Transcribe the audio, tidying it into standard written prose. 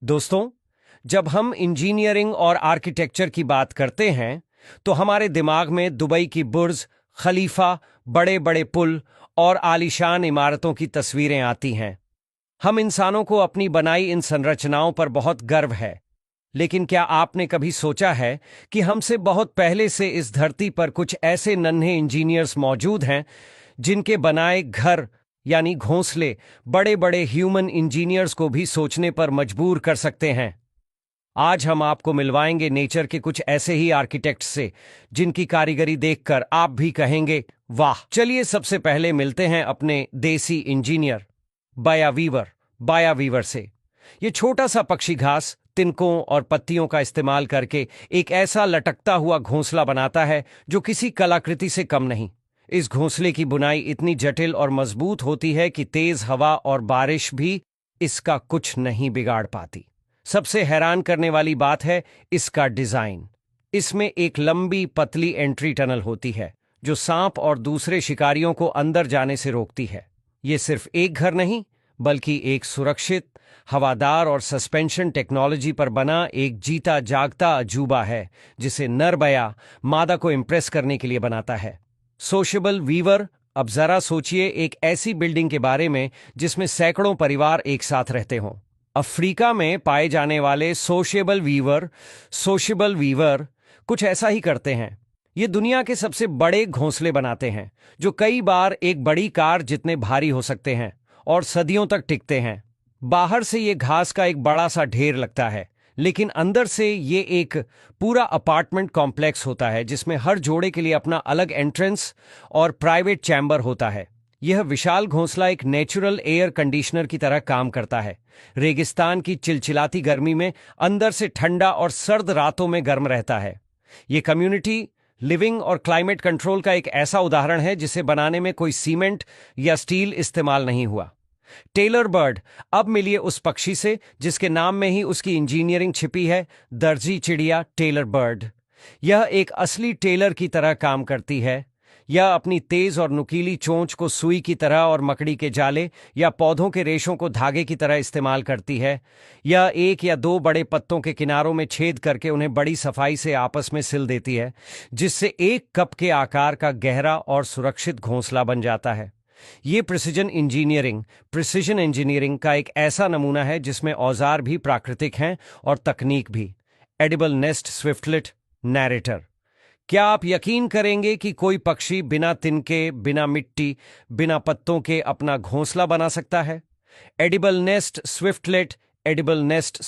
दोस्तों, जब हम इंजीनियरिंग और आर्किटेक्चर की बात करते हैं तो हमारे दिमाग में दुबई की बुर्ज खलीफा, बड़े बड़े पुल और आलीशान इमारतों की तस्वीरें आती हैं। हम इंसानों को अपनी बनाई इन संरचनाओं पर बहुत गर्व है, लेकिन क्या आपने कभी सोचा है कि हमसे बहुत पहले से इस धरती पर कुछ ऐसे नन्हे इंजीनियर्स मौजूद हैं जिनके बनाए घर यानी घोंसले बड़े बड़े ह्यूमन इंजीनियर्स को भी सोचने पर मजबूर कर सकते हैं। आज हम आपको मिलवाएंगे नेचर के कुछ ऐसे ही आर्किटेक्ट्स से जिनकी कारीगरी देखकर आप भी कहेंगे वाह। चलिए सबसे पहले मिलते हैं अपने देसी इंजीनियर बाया वीवर से। ये छोटा सा पक्षी घास, तिनकों और पत्तियों का इस्तेमाल करके एक ऐसा लटकता हुआ घोंसला बनाता है जो किसी कलाकृति से कम नहीं। इस घोंसले की बुनाई इतनी जटिल और मजबूत होती है कि तेज हवा और बारिश भी इसका कुछ नहीं बिगाड़ पाती। सबसे हैरान करने वाली बात है इसका डिजाइन। इसमें एक लंबी पतली एंट्री टनल होती है जो सांप और दूसरे शिकारियों को अंदर जाने से रोकती है। ये सिर्फ एक घर नहीं, बल्कि एक सुरक्षित, हवादार और सस्पेंशन टेक्नोलॉजी पर बना एक जीता जागता अजूबा है जिसे नर बया मादा को इंप्रेस करने के लिए बनाता है। Sociable weaver. अब जरा सोचिए एक ऐसी बिल्डिंग के बारे में जिसमें सैकड़ों परिवार एक साथ रहते हों। अफ्रीका में पाए जाने वाले सोशेबल वीवर कुछ ऐसा ही करते हैं। ये दुनिया के सबसे बड़े घोंसले बनाते हैं जो कई बार एक बड़ी कार जितने भारी हो सकते हैं और सदियों तक टिकते हैं। बाहर से ये घास का एक बड़ा सा ढेर लगता है, लेकिन अंदर से ये एक पूरा अपार्टमेंट कॉम्प्लेक्स होता है जिसमें हर जोड़े के लिए अपना अलग एंट्रेंस और प्राइवेट चैम्बर होता है। यह विशाल घोंसला एक नेचुरल एयर कंडीशनर की तरह काम करता है। रेगिस्तान की चिलचिलाती गर्मी में अंदर से ठंडा और सर्द रातों में गर्म रहता है। यह कम्युनिटी लिविंग और क्लाइमेट कंट्रोल का एक ऐसा उदाहरण है जिसे बनाने में कोई सीमेंट या स्टील इस्तेमाल नहीं हुआ। Tailor bird. अब मिलिए उस पक्षी से जिसके नाम में ही उसकी इंजीनियरिंग छिपी है, दर्जी चिड़िया टेलर बर्ड। यह एक असली टेलर की तरह काम करती है। यह अपनी तेज और नुकीली चोंच को सुई की तरह और मकड़ी के जाले या पौधों के रेशों को धागे की तरह इस्तेमाल करती है। यह एक या दो बड़े पत्तों के किनारों में छेद करके उन्हें बड़ी सफाई से आपस में सिल देती है, जिससे एक कप के आकार का गहरा और सुरक्षित घोंसला बन जाता है। ये प्रिसिजन इंजीनियरिंग का एक ऐसा नमूना है जिसमें औजार भी प्राकृतिक हैं और तकनीक भी। Edible nest swiftlet narrator. क्या आप यकीन करेंगे कि कोई पक्षी बिना तिनके, बिना मिट्टी, बिना पत्तों के अपना घोंसला बना सकता है? Edible nest